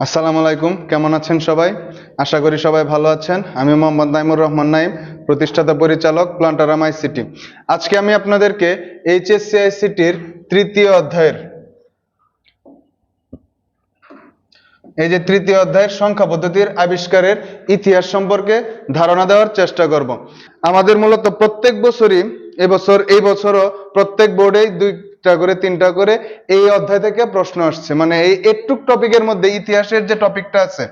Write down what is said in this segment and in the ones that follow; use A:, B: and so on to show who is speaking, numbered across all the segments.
A: আসসালামু আলাইকুম, কেমন আছেন সবাই? আশা করি সবাই ভালো আছেন। আমি মোহাম্মদ নাইমুর রহমান নাইম, প্রতিষ্ঠাতা পরিচালক প্লান্টারাম আইসিটি। আজকে আমি আপনাদেরকে এইচএসসি আইসিটির তৃতীয় অধ্যায়ের তৃতীয় অধ্যায়ের সংখ্যা পদ্ধতির আবিষ্কারের ইতিহাস সম্পর্কে ধারণা দেওয়ার চেষ্টা করব। আমাদের মূলত প্রত্যেক বছরই এই বছরও প্রত্যেক বোর্ডেই 2টা করে 3টা করে এই অধ্যায় থেকে প্রশ্ন আসছে। মানে এই একটুক টপিকের মধ্যে ইতিহাসের যে টপিকটা আছে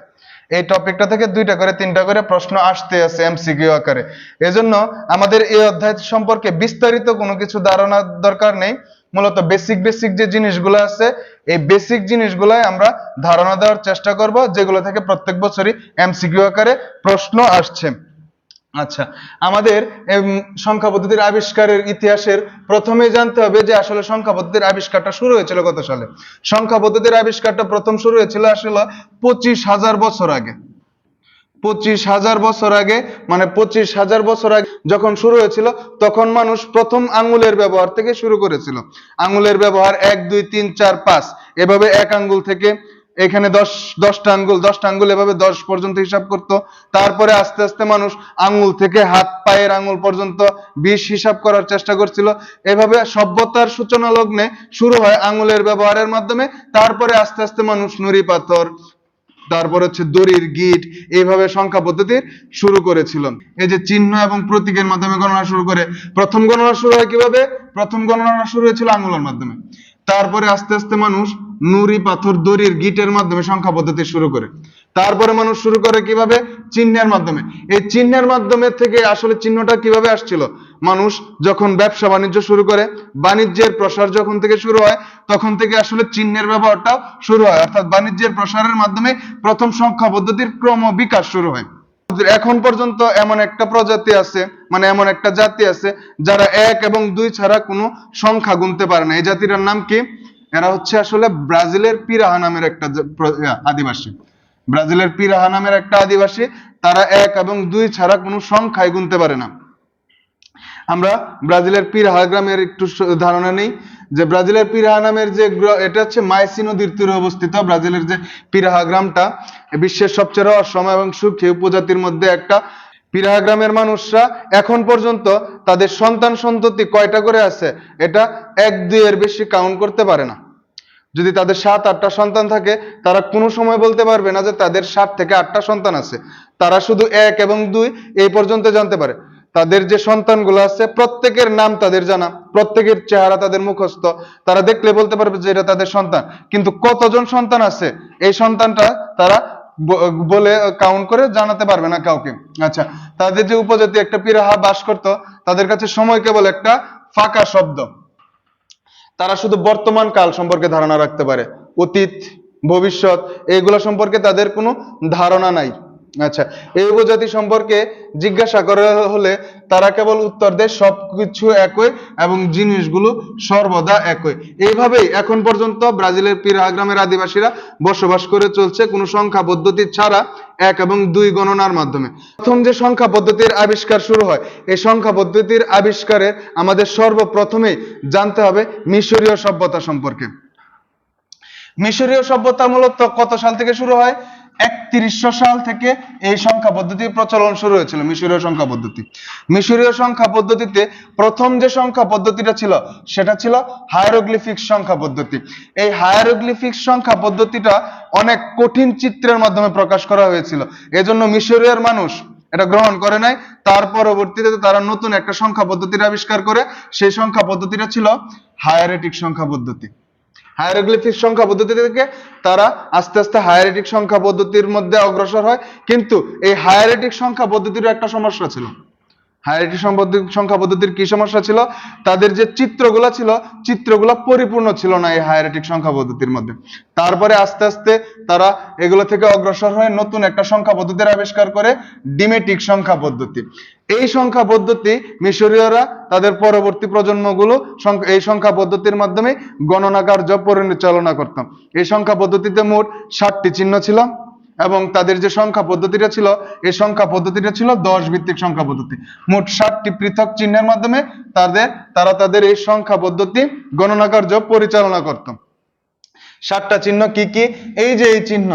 A: এই টপিকটা থেকে 2টা করে 3টা করে প্রশ্ন আসতে আছে এমসিকিউ আকারে। এজন্য আমাদের এই অধ্যায় সম্পর্কে বিস্তারিত কোনো কিছু ধারণার দরকার নেই। মূলত বেসিক যে জিনিসগুলো আছে এই বেসিক জিনিসগুলাই আমরা ধারণা দেওয়ার চেষ্টা করব, যেগুলো থেকে প্রত্যেক বছরই এমসিকিউ আকারে প্রশ্ন আসছে। আচ্ছা, আমাদের সংখ্যা পদ্ধতির আবিষ্কারের ইতিহাসের প্রথমেই জানতে হবে যে আসলে সংখ্যা পদ্ধতির আবিষ্কারটা শুরু হয়েছিল কত সালে। সংখ্যা পদ্ধতির আবিষ্কারটা প্রথম শুরু হয়েছিল আসলে 25,000 বছর আগে। 25,000 বছর আগে, মানে 25,000 বছর আগে যখন শুরু হয়েছিল তখন মানুষ প্রথম আঙ্গুলের ব্যবহার থেকে শুরু করেছিল। আঙ্গুলের ব্যবহার 1 2 3 4 5 এভাবে এক আঙ্গুল থেকে এখানে 10টা আঙ্গুল এভাবে 10 পর্যন্ত হিসাব করত। তারপরে আস্তে আস্তে মানুষ আঙ্গুল থেকে হাত পায়ের আঙ্গুল পর্যন্ত 20 হিসাব করার চেষ্টা করছিল। এভাবে সভ্যতার সূচনা লগ্নে শুরু হয় আঙ্গুলের ব্যবহারের মাধ্যমে। তারপরে আস্তে আস্তে মানুষ নুড়ি পাথর, তারপর হচ্ছে দড়ির গিট, এইভাবে সংখ্যা পদ্ধতি শুরু করেছিল। এই যে চিহ্ন এবং প্রতীকের মাধ্যমে গণনা শুরু করে। প্রথম গণনা শুরু হয় কিভাবে? প্রথম গণনা শুরু হয়েছিল আঙ্গুলের মাধ্যমে। তারপরে আস্তে আস্তে মানুষ নুড়ি পাথর দড়ির গিটের মাধ্যমে সংখ্যা পদ্ধতি শুরু করে। তারপরে মানুষ শুরু করে কিভাবে? চিহ্নের মাধ্যমে। এই চিহ্নের মাধ্যমে থেকে আসলে চিহ্নটা কিভাবে আসছিল? মানুষ যখন ব্যবসা বাণিজ্য শুরু করে, বাণিজ্যের প্রসার যখন থেকে শুরু হয় তখন থেকে আসলে চিহ্নের ব্যবহারটাও শুরু হয়। অর্থাৎ বাণিজ্যের প্রসারের মাধ্যমে প্রথম সংখ্যা পদ্ধতির ক্রম বিকাশ শুরু হয়। এখন পর্যন্ত এমন একটা প্রজাতি আছে, মানে এমন একটা জাতি আছে যারা 1 এবং 2 ছাড়া কোনো সংখ্যা গুনতে পারে না। এই জাতিটার নাম কি? এরা হচ্ছে আসলে ব্রাজিলের পিরাহা নামের একটা আদিবাসী। ব্রাজিলের পিরাহা নামের একটা আদিবাসী, তারা 1 এবং 2 ছাড়া কোনো সংখ্যাই গুনতে পারে না। আমরা ব্রাজিলের পিরাহা গ্রামের একটু ধারণা নেই। যে ব্রাজিলের পিরাহা নামের যে এটা হচ্ছে মাইসি নদীর তীরে অবস্থিত। ব্রাজিলের যে পিরাহা গ্রামটা বিশ্বের সবচেয়ে রহস্যময় এবং সুখী উপজাতির মধ্যে একটা। পিরাহা গ্রামের মানুষরা এখন পর্যন্ত তাদের সন্তান সন্ততি কয়টা করে আছে এটা 1 2 এর বেশি কাউন্ট করতে পারে না। যদি তাদের 7-8টা সন্তান থাকে তারা কোনো সময় বলতে পারবে না যে তাদের 7 থেকে 8টা সন্তান আছে। তারা শুধু 1 এবং 2 এই পর্যন্ত জানতে পারে। তাদের যে সন্তানগুলো আছে প্রত্যেকের নাম তাদের জানা, প্রত্যেকের চেহারা তাদের মুখস্থ। তারা দেখলে বলতে পারবে যে এটা তাদের সন্তান, কিন্তু কতজন সন্তান আছে এই সন্তানটা তারা বলে কাউন্ট করে জানাতে পারবে না কাউকে। আচ্ছা, তাদের যে উপজাতি একটা পিরাহা বাস করত, তাদের কাছে সময় কেবল একটা ফাঁকা শব্দ। তারা শুধু বর্তমান কাল সম্পর্কে ধারণা রাখতে পারে, অতীত ভবিষ্যৎ এইগুলো সম্পর্কে তাদের কোনো ধারণা নাই। আচ্ছা, এই উপজাতি সম্পর্কে জিজ্ঞাসা করা হলে তারা কেবল উত্তর দেয় সবকিছু একই এবং জিনিসগুলো সর্বদা একই। এইভাবেই এখন পর্যন্ত ব্রাজিলের পিরাহা গ্রামের আদিবাসীরা বসবাস করে চলছে কোনো সংখ্যা পদ্ধতি ছাড়া 1 এবং 2 গণনার মাধ্যমে। প্রথম যে সংখ্যা পদ্ধতির আবিষ্কার শুরু হয়, এই সংখ্যা পদ্ধতির আবিষ্কারের আমাদের সর্বপ্রথমেই জানতে হবে মিশরীয় সভ্যতা সম্পর্কে। মিশরীয় সভ্যতা মূলত কত সাল থেকে শুরু হয়? 3100 সাল থেকে এই সংখ্যা পদ্ধতির প্রচলন শুরু হয়েছিল। মিশরীয় সংখ্যা পদ্ধতি, মিশরীয় সংখ্যা পদ্ধতিতে প্রথম যে সংখ্যা পদ্ধতিটা ছিল সেটা ছিল হায়ারোগ্লিফিক সংখ্যা পদ্ধতি। এই হায়ারোগ্লিফিক সংখ্যা পদ্ধতিটা অনেক কঠিন চিত্রের মাধ্যমে প্রকাশ করা হয়েছিল, এজন্য মিশরীয় মানুষ এটা গ্রহণ করে নাই। তার পরবর্তীতে তারা নতুন একটা সংখ্যা পদ্ধতির আবিষ্কার করে, সেই সংখ্যা পদ্ধতিটা ছিল হায়ারেটিক সংখ্যা পদ্ধতি। হায়ারোগ্লিফিক সংখ্যা পদ্ধতি থেকে তারা আস্তে আস্তে হায়ারেটিক সংখ্যা পদ্ধতির মধ্যে অগ্রসর হয়। কিন্তু এই হায়ারেটিক সংখ্যা পদ্ধতির একটা সমস্যা ছিল। হায়ারেটিক সংখ্যা পদ্ধতির কি সমস্যা ছিল? তাদের যে চিত্রগুলো ছিল, চিত্রগুলো পরিপূর্ণ ছিল না এই হায়ারেটিক সংখ্যা পদ্ধতির মধ্যে। তারপরে আস্তে আস্তে তারা এগুলো থেকে অগ্রসর হয়ে নতুন একটা সংখ্যা পদ্ধতির আবিষ্কার করে, ডিমেটিক সংখ্যা পদ্ধতি। এই সংখ্যা পদ্ধতি মিশরীয়রা তাদের পরবর্তী প্রজন্মগুলো এই সংখ্যা পদ্ধতির মাধ্যমে গণনা কার্য পরিচালনা করত। এই সংখ্যা পদ্ধতিতে মোট 60টি চিহ্ন ছিল এবং তাদের যে সংখ্যা পদ্ধতিটা ছিল এই সংখ্যা পদ্ধতিটা ছিল 10 ভিত্তিক সংখ্যা পদ্ধতি। মোট 60টি পৃথক চিহ্নের মাধ্যমে তারা তাদের এই সংখ্যা পদ্ধতি গণনা কার্য পরিচালনা করত। 7টা চিহ্ন কি কি? এই যে এই চিহ্ন,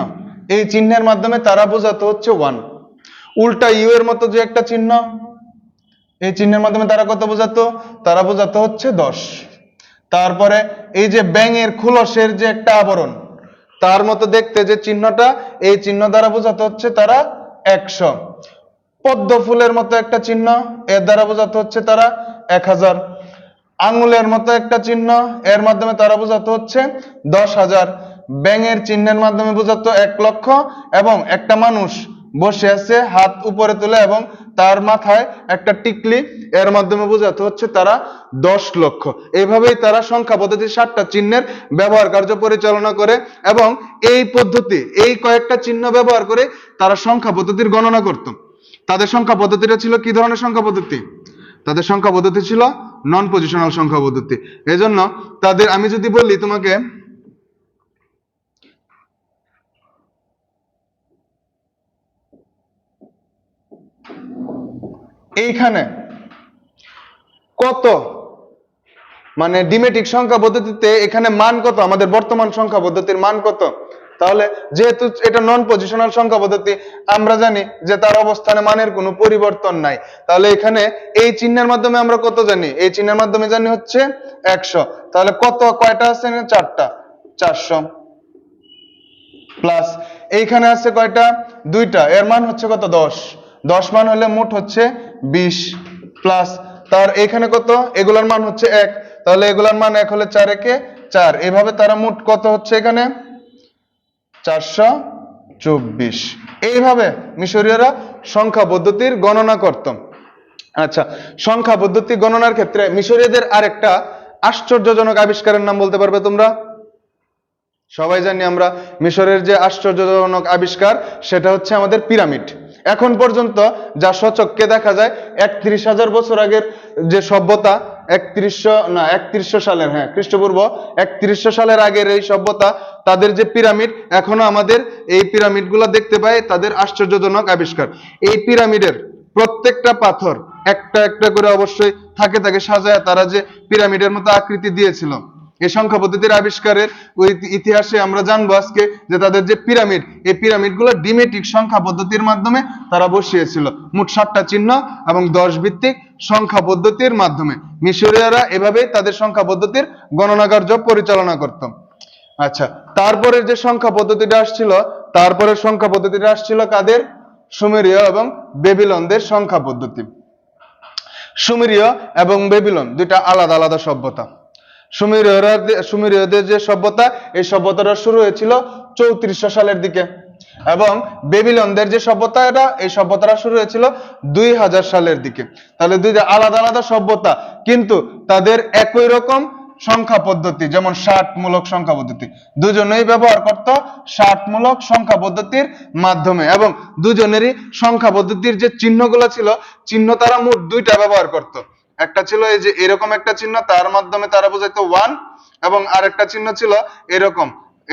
A: এই চিহ্নের মাধ্যমে তারা বোঝাতো হচ্ছে 1। উল্টা ইউ এর মতো যে একটা চিহ্ন, এই চিহ্নের মাধ্যমে তারা কত বোঝাতো? তারা বোঝাতো হচ্ছে 10। তারপরে এই যে ব্যাঙের খোলসের যে একটা আবরণ, তার মতো দেখতে যে চিহ্নটা, এই চিহ্ন দ্বারা বোঝাতো হচ্ছে তারা 100। পদ্ম ফুলের মতো একটা চিহ্ন, এর দ্বারা বোঝাতো হচ্ছে তারা 1000। আঙুলের মতো একটা চিহ্ন, এর মাধ্যমে তারা বোঝাতো হচ্ছে 10,000। ব্যাঙের চিহ্নের মাধ্যমে বোঝাতো 1,00,000, এবং একটা মানুষ বসে আছে হাত উপরে তুলে এবং তার মাথায় একটা টিকলি, এর মাধ্যমে বোঝাতো হচ্ছে তারা 10,00,000। এইভাবেই তারা সংখ্যা পদ্ধতি 7টা চিহ্নের ব্যবহার কার্য পরিচালনা করে, এবং এই পদ্ধতি, এই কয়েকটা চিহ্ন ব্যবহার করে তারা সংখ্যা পদ্ধতির গণনা করত। তাদের সংখ্যা পদ্ধতিটা ছিল কি ধরনের সংখ্যা পদ্ধতি? তাদের সংখ্যা পদ্ধতি ছিল নন পজিশনাল সংখ্যা পদ্ধতি। এজন্য তাদের, আমি যদি বলি তোমাকে এইখানে কত, মানে ডিমেটিক সংখ্যা পদ্ধতিতে এখানে মান কত, আমাদের বর্তমান সংখ্যা পদ্ধতির মান কত, তাহলে যেহেতু এটা নন পজিশনাল সংখ্যা পদ্ধতি, আমরা জানি যে তার অবস্থানে মানের কোনো পরিবর্তন নাই। তাহলে এখানে এই চিহ্নের মাধ্যমে আমরা কত জানি? এই চিহ্নের মাধ্যমে জানি হচ্ছে 100। তাহলে কত, কয়টা আছে? 4টা, 400 প্লাস এইখানে আছে কয়টা? 2টা, এর মান হচ্ছে কত? 10। 10 মান হলে মোট হচ্ছে 20 প্লাস তার এখানে কত? এগুলার মান হচ্ছে 1, তাহলে এগুলার মান 1 হলে 4 একে 4। এভাবে তারা মোট কত হচ্ছে এখানে? 424। এইভাবে মিশরীয়রা সংখ্যা পদ্ধতির গণনা করত। আচ্ছা, সংখ্যা পদ্ধতি গণনার ক্ষেত্রে মিশরীয়দের আরেকটা আশ্চর্যজনক আবিষ্কারের নাম বলতে পারবে তোমরা? সবাই জানি আমরা মিশরের যে আশ্চর্যজনক আবিষ্কার, সেটা হচ্ছে আমাদের পিরামিড। এখন পর্যন্ত যা স্বচক্ষে দেখা যায়, 31,000 বছর আগের যে সভ্যতা, 3100 সালের, হ্যাঁ খ্রিস্টপূর্ব 3100 সালের আগের এই সভ্যতা, তাদের যে পিরামিড, এখনো আমাদের এই পিরামিডগুলো দেখতে পাই তাদের আশ্চর্যজনক আবিষ্কার। এই পিরামিডের প্রত্যেকটা পাথর একটা একটা করে অবশ্যই থাকে থাকে সাজায় তারা যে পিরামিডের মতো আকৃতি দিয়েছিল। এই সংখ্যা পদ্ধতির আবিষ্কারের ওই ইতিহাসে আমরা জানবো আজকে যে তাদের যে পিরামিড, এই পিরামিড গুলো ডিমেটিক সংখ্যা পদ্ধতির মাধ্যমে তারা বসিয়েছিল। মোট 7টা চিহ্ন এবং 10 ভিত্তিক সংখ্যা পদ্ধতির মাধ্যমে মিশরীয়রা এভাবেই তাদের সংখ্যা পদ্ধতির গণনা কার্য পরিচালনা করত। আচ্ছা, তারপরের যে সংখ্যা পদ্ধতিটা আসছিল, তারপরের সংখ্যা পদ্ধতিটা আসছিল কাদের? সুমেরীয় এবং বেবিলনদের সংখ্যা পদ্ধতি। সুমেরীয় এবং বেবিলন দুইটা আলাদা আলাদা সভ্যতা। সুমেরীয়দের যে সভ্যতা, এই সভ্যতাটা শুরু হয়েছিল 3400 সালের দিকে, এবং বেবিলনদের যে সভ্যতা, এই সভ্যতাটা শুরু হয়েছিল 2000 সালের দিকে। তাহলে দুইটা আলাদা আলাদা সভ্যতা, কিন্তু তাদের একই রকম সংখ্যা পদ্ধতি, যেমন 60 মূলক সংখ্যা পদ্ধতি। দুজনেই ব্যবহার করত 60 মূলক সংখ্যা পদ্ধতির মাধ্যমে, এবং দুজনেরই সংখ্যা পদ্ধতির যে চিহ্নগুলো ছিল, চিহ্ন তারা মোট 2টা ব্যবহার করত। একটা ছিল এই যে এরকম একটা চিহ্ন, তার মাধ্যমে তারা বোঝাইতো 1, এবং আরেকটা চিহ্ন ছিল এরকম,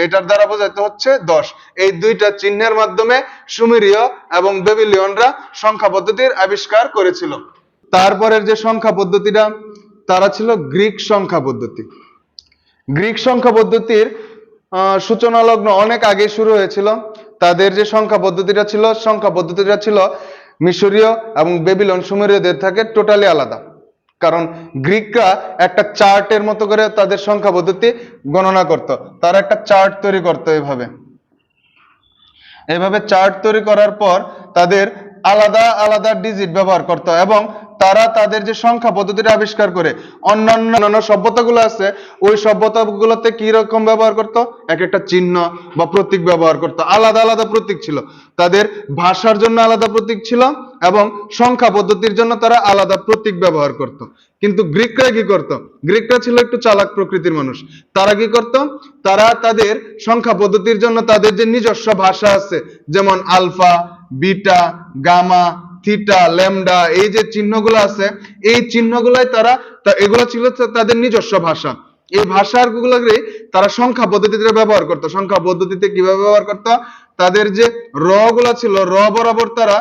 A: এটার দ্বারা বোঝাইতো হচ্ছে 10। এই 2টা চিহ্নের মাধ্যমে সুমেরীয় এবং বেবিলিয়নরা সংখ্যা পদ্ধতির আবিষ্কার করেছিল। তারপরের যে সংখ্যা পদ্ধতিটা, তারা ছিল গ্রিক সংখ্যা পদ্ধতি। গ্রিক সংখ্যা পদ্ধতির সূচনা লগ্ন অনেক আগে শুরু হয়েছিল। তাদের যে সংখ্যা পদ্ধতিটা ছিল মিশরীয় এবং বেবিলন সুমেরীয়দের থেকে টোটালি আলাদা। কারণ গ্রিকরা একটা চার্টের মতো করে তাদের সংখ্যা পদ্ধতি গণনা করত। তারা একটা চার্ট তৈরি করতো এভাবে চার্ট তৈরি করার পর তাদের আলাদা আলাদা ডিজিট ব্যবহার করত, এবং তারা তাদের যে সংখ্যা পদ্ধতিটা আবিষ্কার করে অন্যান্য সভ্যতাগুলো আছে, ওই সভ্যতাগুলোতে কি রকম ব্যবহার করত? এক একটা চিহ্ন বা প্রতীক ব্যবহার করত। আলাদা আলাদা প্রতীক ছিল, তাদের ভাষার জন্য আলাদা প্রতীক ছিল, এবং সংখ্যা পদ্ধতির জন্য তারা আলাদা প্রতীক ব্যবহার করত। কিন্তু গ্রিকরা কি করত? গ্রিকরা ছিল একটু চালাক প্রকৃতির মানুষ। তারা কি করত? তারা তাদের সংখ্যা পদ্ধতির জন্য তাদের যে নিজস্ব ভাষা আছে, যেমন alpha, beta, gamma, theta, lambda, এই যে চিহ্নগুলো আছে, এই চিহ্নগুলাই এগুলো ছিল তাদের নিজস্ব ভাষা। এই ভাষার গুলোকে তারা সংখ্যা পদ্ধতিতে ব্যবহার করত। সংখ্যা পদ্ধতিতে কিভাবে ব্যবহার করত? তাদের যে র গুলা ছিল, র বরাবর তারা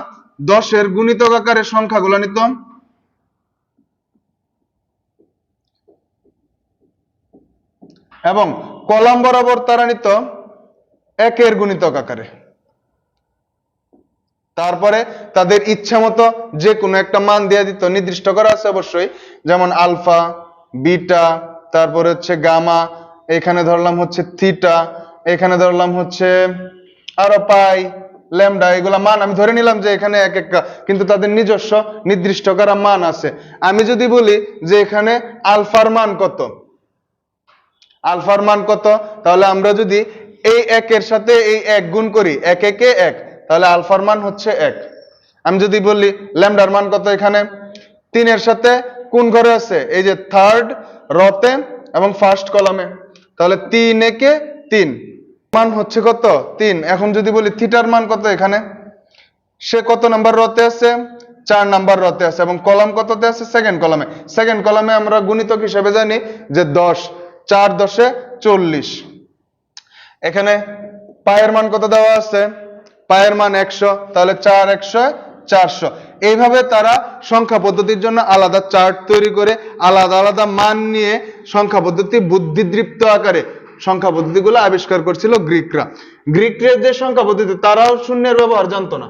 A: 10-এর গুণিতক আকারে সংখ্যাগুলো নিত, এবং কলাম বরাবর তারা নিত 1-এর গুণিতক আকারে। তারপরে তাদের ইচ্ছা মতো যে কোনো একটা মান দিয়ে দিত, নির্দিষ্ট করা আছে অবশ্যই, যেমন আলফা, বিটা, তারপরে হচ্ছে গামা, এখানে ধরলাম হচ্ছে থিটা, এখানে ধরলাম হচ্ছে আরো পাই, ল্যামডা, এগুলা মান আমি ধরে নিলাম যে এখানে এক একটা, কিন্তু তাদের নিজস্ব নির্দিষ্ট করা মান আছে। আমি যদি বলি যে এখানে আলফার মান কত, আলফার মান কত, তাহলে আমরা যদি এই একের সাথে এই এক গুণ করি, এক একে এক, তাহলে আলফার মান হচ্ছে এক। আমি যদি বলি ল্যামডার মান কত, এখানে 3 এর সাথে কোন ঘরে আছে, এই যে থার্ড রতে এবং ফার্স্ট কলামে, তাহলে 3 একে 3, মান হচ্ছে কত 3। এখন যদি বলি থিটার মান কত, এখানে সে কত নাম্বার রতে আছে, 4 নাম্বার রতে আছে, এবং কলাম কততে আছে, সেকেন্ড কলামে। সেকেন্ড কলামে আমরা গুণিতক হিসেবে জানি যে 10, 4 10 40। এখানে পায়ের মান কত দেওয়া আছে, পায়ের মান 100, তাহলে 4 100 400। এইভাবে তারা সংখ্যা পদ্ধতির জন্য আলাদা চার্ট তৈরি করে আলাদা আলাদা মান নিয়ে সংখ্যা পদ্ধতি বুদ্ধিদীপ্ত আকারে সংখ্যা পদ্ধতিগুলো আবিষ্কার করছিল গ্রিকরা। গ্রিকদের যে সংখ্যা পদ্ধতি, তারাও শূন্যের ব্যবহার জানতো না,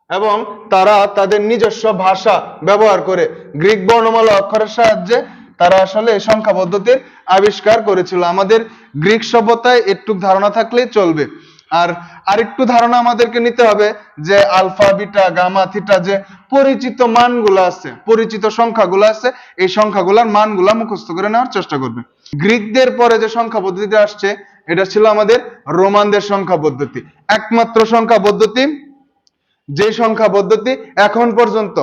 A: এবং তারা তাদের নিজস্ব ভাষা ব্যবহার করে গ্রিক বর্ণমালা অক্ষরের সাহায্যে তারা আসলে এই সংখ্যা পদ্ধতির আবিষ্কার করেছিল। আমাদের গ্রিক সভ্যতায় একটু ধারণা থাকলেই চলবে। আর আরেকটু ধারণা আমাদেরকে নিতে হবে যে আলফা, বিটা, গামা, থিটা যে পরিচিত মানগুলো আছে, পরিচিত সংখ্যাগুলো আছে, এই সংখ্যাগুলোর মানগুলো মুখস্থ করে নেওয়ার চেষ্টা করবে। গ্রিকদের পরে যে সংখ্যা পদ্ধতিটা আসছে, এটা ছিল আমাদের রোমানদের সংখ্যা পদ্ধতি, একমাত্র সংখ্যা পদ্ধতি যে সংখ্যা পদ্ধতি এখন পর্যন্ত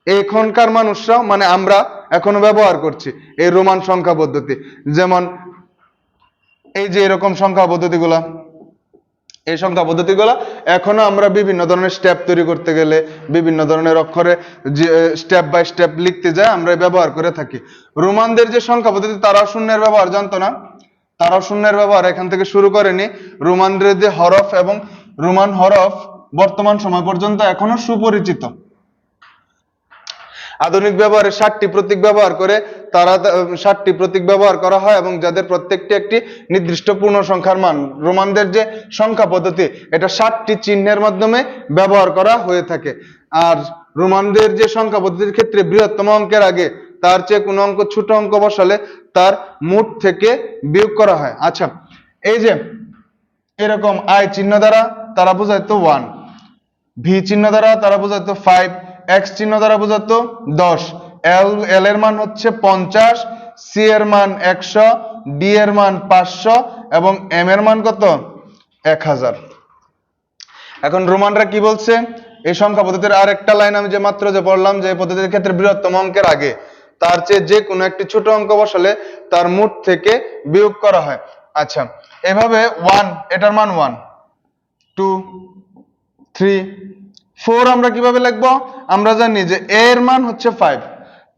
A: এখনকার মানুষরা, মানে আমরা এখনো ব্যবহার করছি, এই রোমান সংখ্যা পদ্ধতি। যেমন এই যে এরকম সংখ্যা পদ্ধতিগুলা, এই সংখ্যা পদ্ধতিগুলা এখনো আমরা বিভিন্ন ধরনের স্টেপ তৈরি করতে গেলে, বিভিন্ন ধরনের অক্ষরে যে স্টেপ বাই স্টেপ লিখতে যায়, আমরা ব্যবহার করে থাকি। রোমানদের যে সংখ্যা পদ্ধতি, তারাও শূন্যের ব্যবহার জানতো না, তারাও শূন্যের ব্যবহার এখান থেকে শুরু করেনি। রোমানদের যে হরফ এবং রোমান হরফ বর্তমান সময় পর্যন্ত এখনো সুপরিচিত। আধুনিক ব্যবহারে 60টি প্রতীক ব্যবহার করে তারা 60টি প্রতীক ব্যবহার করা হয়, এবং যাদের প্রত্যেকটি একটি নির্দিষ্ট পূর্ণ সংখ্যার মান। রোমানদের যে সংখ্যা পদ্ধতি, এটা 60টি চিহ্নের মাধ্যমে ব্যবহার করা হয়ে থাকে। আর রোমানদের যে সংখ্যা পদ্ধতির ক্ষেত্রে বৃহত্তম অঙ্কের আগে তার চেয়ে কোনো অঙ্ক ছোট অঙ্ক বসালে তার মুঠ থেকে বিয়োগ করা হয়। আচ্ছা, এই যে এরকম আই চিহ্ন দ্বারা তারা বোঝাইতো 1, ভি চিহ্ন দ্বারা তারা বোঝাতো 5, এক্স চিহ্ন দ্বারা বোঝাতো 10, এল এর মান হচ্ছে 50, সি এর মান 100, ডি এর মান 500 এবং এম এর মান কত 1000। এখন রোমানরা কি বলছে, এই সংখ্যা পদ্ধতির আর একটা লাইন আমি যে মাত্র যে বললাম, যে পদ্ধতির ক্ষেত্রে বৃহত্তম অঙ্কের আগে তার চেয়ে যে কোনো একটি ছোট অঙ্ক বসালে তার মুঠ থেকে বিয়োগ করা হয়। আচ্ছা, এভাবে 1, এটার মান 1, 2, 3, 4 আমরা কিভাবে লিখবো, আমরা জানি যে a এর মান হচ্ছে 5,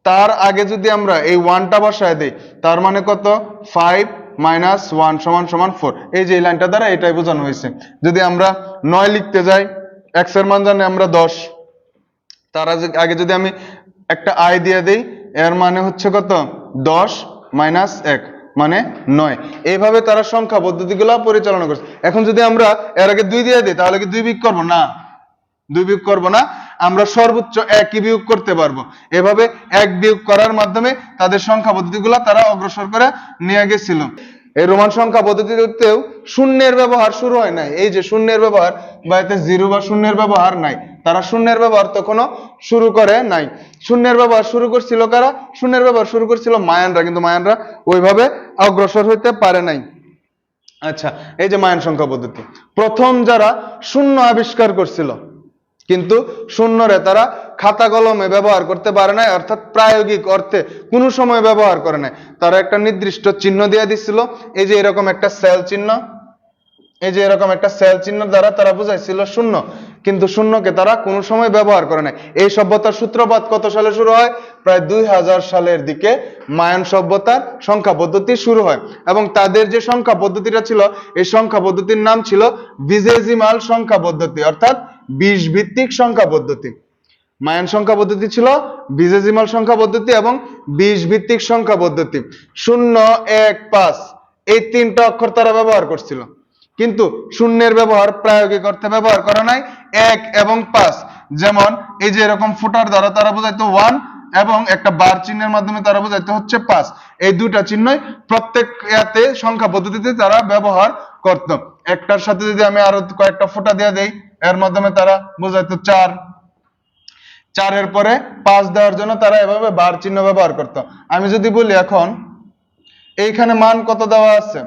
A: তার আগে যদি আমরা এই 1টা বসায় দেই, তার মানে কত 5 - 1 = 4। এই যে এই লাইনটা দ্বারা এটাই বোঝানো হয়েছে। যদি আমরা 9 লিখতে যাই, x এর মান জানি আমরা 10, তার আগে যদি আমি একটা i দিয়ে দেই, এর মানে হচ্ছে কত 10 - 1 মানে 9। এইভাবে তারা সংখ্যা পদ্ধতিগুলো পরিচালনা করছে। এখন যদি আমরা এর আগে 2 দিয়ে দিই, তাহলে কি 2 বিয়োগ করব না, 2 বিয়োগ করব না, আমরা সর্বোচ্চ 1ই বিয়োগ করতে পারবো। এভাবে 1 বিয়োগ করার মাধ্যমে তাদের সংখ্যা পদ্ধতিগুলো তারা অগ্রসর করে নিয়ে গেছিল। এই রোমান সংখ্যা পদ্ধতিতেও শূন্যের ব্যবহার শুরু হয় নাই। এই যে শূন্যের ব্যবহার বা এতে জিরো বা শূন্যের ব্যবহার নাই, তারা শূন্যের ব্যবহার তখনও শুরু করে নাই। শূন্যের ব্যবহার শুরু করছিল কারা, শূন্যের ব্যবহার শুরু করছিল মায়ানরা, কিন্তু মায়ানরা ওইভাবে অগ্রসর হইতে পারে নাই। আচ্ছা, এই যে মায়ান সংখ্যা পদ্ধতি, প্রথম যারা শূন্য আবিষ্কার করছিল, কিন্তু শূন্যরে তারা খাতা কলমে ব্যবহার করতে পারে নাই, অর্থাৎ প্রায়োগিক অর্থে কোনো সময় ব্যবহার করে নাই। তারা একটা নির্দিষ্ট চিহ্ন দিয়ে দিছিল, এই যে এরকম একটা সেল চিহ্ন, এই যে এরকম একটা সেল চিহ্ন দ্বারা তারা বুঝাইছিল শূন্য, কিন্তু শূন্যকে তারা কোনো সময় ব্যবহার করে নাই। এই সভ্যতার সূত্রপাত কত সালে শুরু হয়, প্রায় 2000 সালের দিকে মায়ান সভ্যতার সংখ্যা পদ্ধতি শুরু হয়, এবং তাদের যে সংখ্যা পদ্ধতিটা ছিল, এই সংখ্যা পদ্ধতির নাম ছিল ভিজেজিমাল সংখ্যা পদ্ধতি, অর্থাৎ 20 ভিত্তিক সংখ্যা পদ্ধতি। মায়ান সংখ্যা পদ্ধতি ছিল ভিজেজিমাল সংখ্যা পদ্ধতি এবং 20 ভিত্তিক সংখ্যা পদ্ধতি। 0 1 5 এই তিনটা অক্ষর তারা ব্যবহার করছিল। কিন্তু শূন্যের ব্যবহার প্রায়োগিক অর্থে ব্যবহার করা নাই। 1 এবং 5, যেমন এই যে এরকম ফুটার দ্বারা তারা বোঝাইতো 1 এবং একটা বার চিহ্নের মাধ্যমে তারা বোঝাইতো হচ্ছে 5। এই দুইটা চিহ্নই প্রত্যেক ইয়াতে সংখ্যা পদ্ধতিতে তারা ব্যবহার করত। একটার সাথে যদি আমি আরো কয়েকটা ফুটা দিয়ে দেই, এর মাধ্যমে তারা বোঝাইতো 4, 4 এর পরে 5 দেওয়ার জন্য তারা এভাবে বার চিহ্ন ব্যবহার করত। আমি যদি বলি এখন এইখানে মান কত দেওয়া আছে,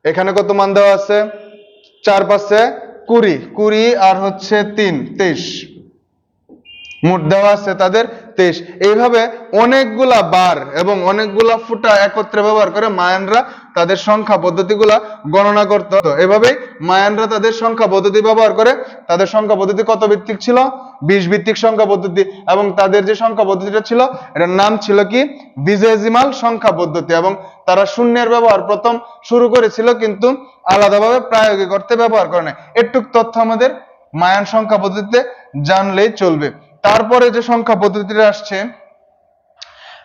A: এখানে কত মান দেওয়া আছে, 4 5 20, 20 আর হচ্ছে 3 23, মোট দেওয়া আছে তাদের 23। এইভাবে অনেকগুলা বার এবং অনেকগুলা ফুটা একত্রে ব্যবহার করে মায়ানরা তাদের সংখ্যা পদ্ধতিগুলা গণনা করত। এভাবেই মায়ানরা তাদের সংখ্যা পদ্ধতি ব্যবহার করে। তাদের সংখ্যা পদ্ধতি কত ভিত্তিক ছিল, 20 ভিত্তিক সংখ্যা পদ্ধতি। এবং তাদের যে সংখ্যা পদ্ধতিটা ছিল এটার নাম ছিল কি, ভিজেজিমাল সংখ্যা পদ্ধতি। এবং তারা শূন্যের ব্যবহার প্রথম শুরু করেছিল, কিন্তু আলাদাভাবে প্রায়োগিক অর্থে ব্যবহার করে না। এটুক তথ্য আমাদের মায়ান সংখ্যা পদ্ধতিতে জানলেই চলবে। তারপরে যে সংখ্যা পদ্ধতিটা আসছে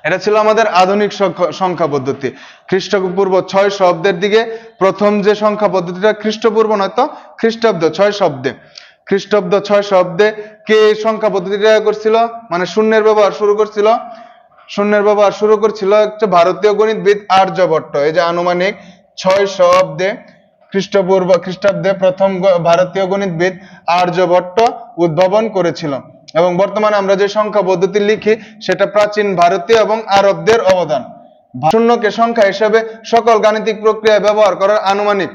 A: এটা ছিল আমাদের আধুনিক সংখ্যা পদ্ধতি। খ্রিস্টপূর্ব 600 অব্দের দিকে প্রথম যে সংখ্যা পদ্ধতিটা, খ্রিস্টপূর্ব নয়তো খ্রিস্টাব্দ 600 অব্দে, খ্রিস্টাব্দ 600 অব্দে কে সংখ্যা পদ্ধতিটা করছিল, মানে শূন্যের ব্যবহার শুরু করছিল। শূন্যের ব্যবহার শুরু করছিল একটা ভারতীয় গণিতবিদ আর্যভট্ট। এই যে আনুমানিক 600 অব্দে খ্রিস্টাব্দে প্রথম ভারতীয় গণিতবিদ আর্যভট্ট উদ্ভাবন করেছিল। এবং বর্তমানে আমরা যে সংখ্যা পদ্ধতি লিখি সেটা প্রাচীন ভারতীয় এবং আরবদের অবদান। শূন্যকে সংখ্যা হিসেবে সকল গাণিতিক প্রক্রিয়ায় ব্যবহার করার আনুমানিক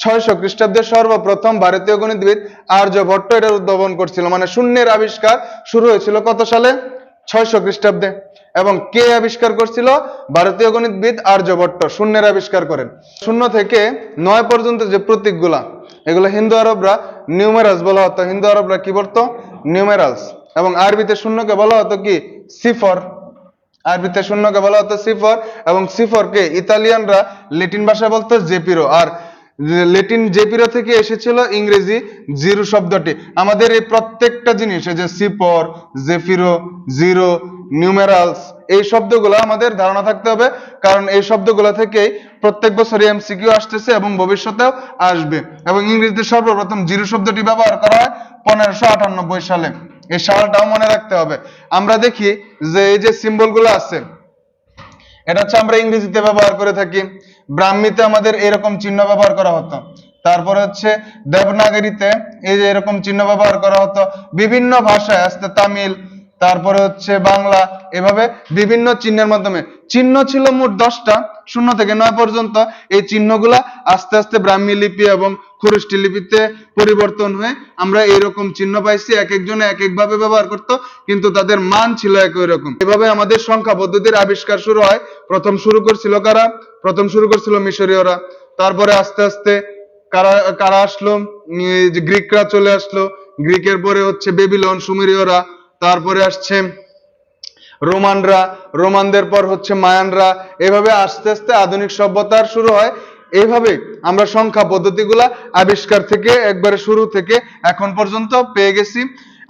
A: 600 খ্রিস্টাব্দে সর্বপ্রথম ভারতীয় গণিতবিদ আর্যভট্ট এটা উদ্ভাবন করছিল। মানে শূন্যের আবিষ্কার শুরু হয়েছিল কত সালে, 600 খ্রিস্টাব্দে। এবং কে আবিষ্কার করছিল, ভারতীয় গণিতবিদ আর্যভট্ট শূন্যের আবিষ্কার করেন। শূন্য থেকে 9 পর্যন্ত যে প্রতীকগুলা, এগুলো হিন্দু আরবরা নিউমেরালস বলা হতো। হিন্দু আরবরা কি বলতো, নিউমেরালস। এবং আরবিতে শূন্যকে বলা হতো কি, সিফর। আরবিতে শূন্যকে বলা হতো সিফর। এবং সিফরকে ইতালিয়ানরা ল্যাটিন ভাষায় বলতো জেপিরো। আর ল্যাটিন জেপিরো থেকে এসেছিল ইংরেজি জিরো শব্দটি। আমাদের এই প্রত্যেকটা জিনিস, এই যে সিফর, জেফিরো, জিরো, নিউমেরালস, এই শব্দগুলো আমাদের ধারণা থাকতে হবে, কারণ এই শব্দগুলো থেকেই প্রত্যেক বছর এমসিকিউ আসতেছে এবং ভবিষ্যতেও আসবে। এবং ইংরেজিতে সর্বপ্রথম জিরো শব্দটি ব্যবহার করা হয় 1598 সালে। এই সালটাও মনে রাখতে হবে। আমরা দেখি যে এই যে সিম্বল গুলো আছে, এটা হচ্ছে আমরা ইংরেজিতে ব্যবহার করে থাকি। ব্রাহ্মীতে আমাদের এরকম চিহ্ন ব্যবহার করা হতো। তারপরে হচ্ছে দেবনাগরীতে এই যে এরকম চিহ্ন ব্যবহার করা হতো। বিভিন্ন ভাষায় আসতে তামিল, তারপরে হচ্ছে বাংলা, এভাবে বিভিন্ন চিহ্নের মাধ্যমে। চিহ্ন ছিল মোট 10টা, 0 থেকে 9 পর্যন্ত। এই চিহ্নগুলা আস্তে আস্তে ব্রাহ্মী লিপি এবং খরুষ্টি লিপিতে পরিবর্তন হয়ে আমরা এরকম চিহ্ন পাইছি। এক একজনে এক এক ভাবে ব্যবহার করত, কিন্তু তাদের মান ছিল একই রকম। এভাবে আমাদের সংখ্যা পদ্ধতির আবিষ্কার শুরু হয়। প্রথম শুরু করছিল কারা, প্রথম শুরু করছিল মিশরীয়রা। তারপরে আস্তে আস্তে কারা কারা আসলো, গ্রিকরা চলে আসলো। গ্রিকের পরে হচ্ছে বেবিলন, সুমেরীয়রা। তারপরে আসছে রোমানরা, রোমানদের পর হচ্ছে মায়ানরা। এভাবে আস্তে আস্তে আধুনিক সভ্যতার শুরু হয়। এইভাবে আমরা সংখ্যা পদ্ধতিগুলা আবিষ্কার থেকে একবারে শুরু থেকে এখন পর্যন্ত পেয়ে গেছি।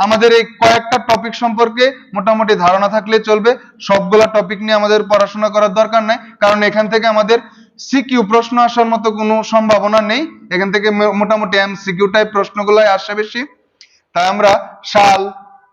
A: আমাদের এই কয়েকটা টপিক সম্পর্কে মোটামুটি ধারণা থাকলে চলবে। সবগুলা টপিক নিয়ে আমাদের পড়াশোনা করার দরকার নাই, কারণ এখান থেকে আমাদের সিকিউ প্রশ্ন আসার মতো কোনো সম্ভাবনা নেই। এখান থেকে মোটামুটি এমসিকিউ টাইপ প্রশ্নগুলাই আসে বেশি। তাই আমরা সাল,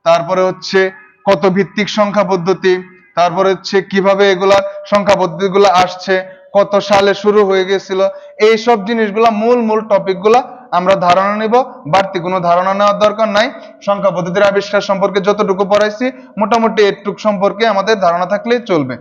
A: তারপরে হচ্ছে কত ভিত্তিক সংখ্যা পদ্ধতি, তারপরে হচ্ছে কিভাবে এগুলা সংখ্যা পদ্ধতিগুলো আসছে, কত সালে শুরু হয়ে গেছিল, এই সব জিনিসগুলা মূল মূল টপিকগুলা আমরা ধারণা নিব। বাড়তি কোনো ধারণা নেওয়ার দরকার নাই। সংখ্যা পদ্ধতির আবিষ্কার সম্পর্কে যতটুকু পড়াইছি মোটামুটি এটুক সম্পর্কে আমাদের ধারণা থাকলেই চলবে।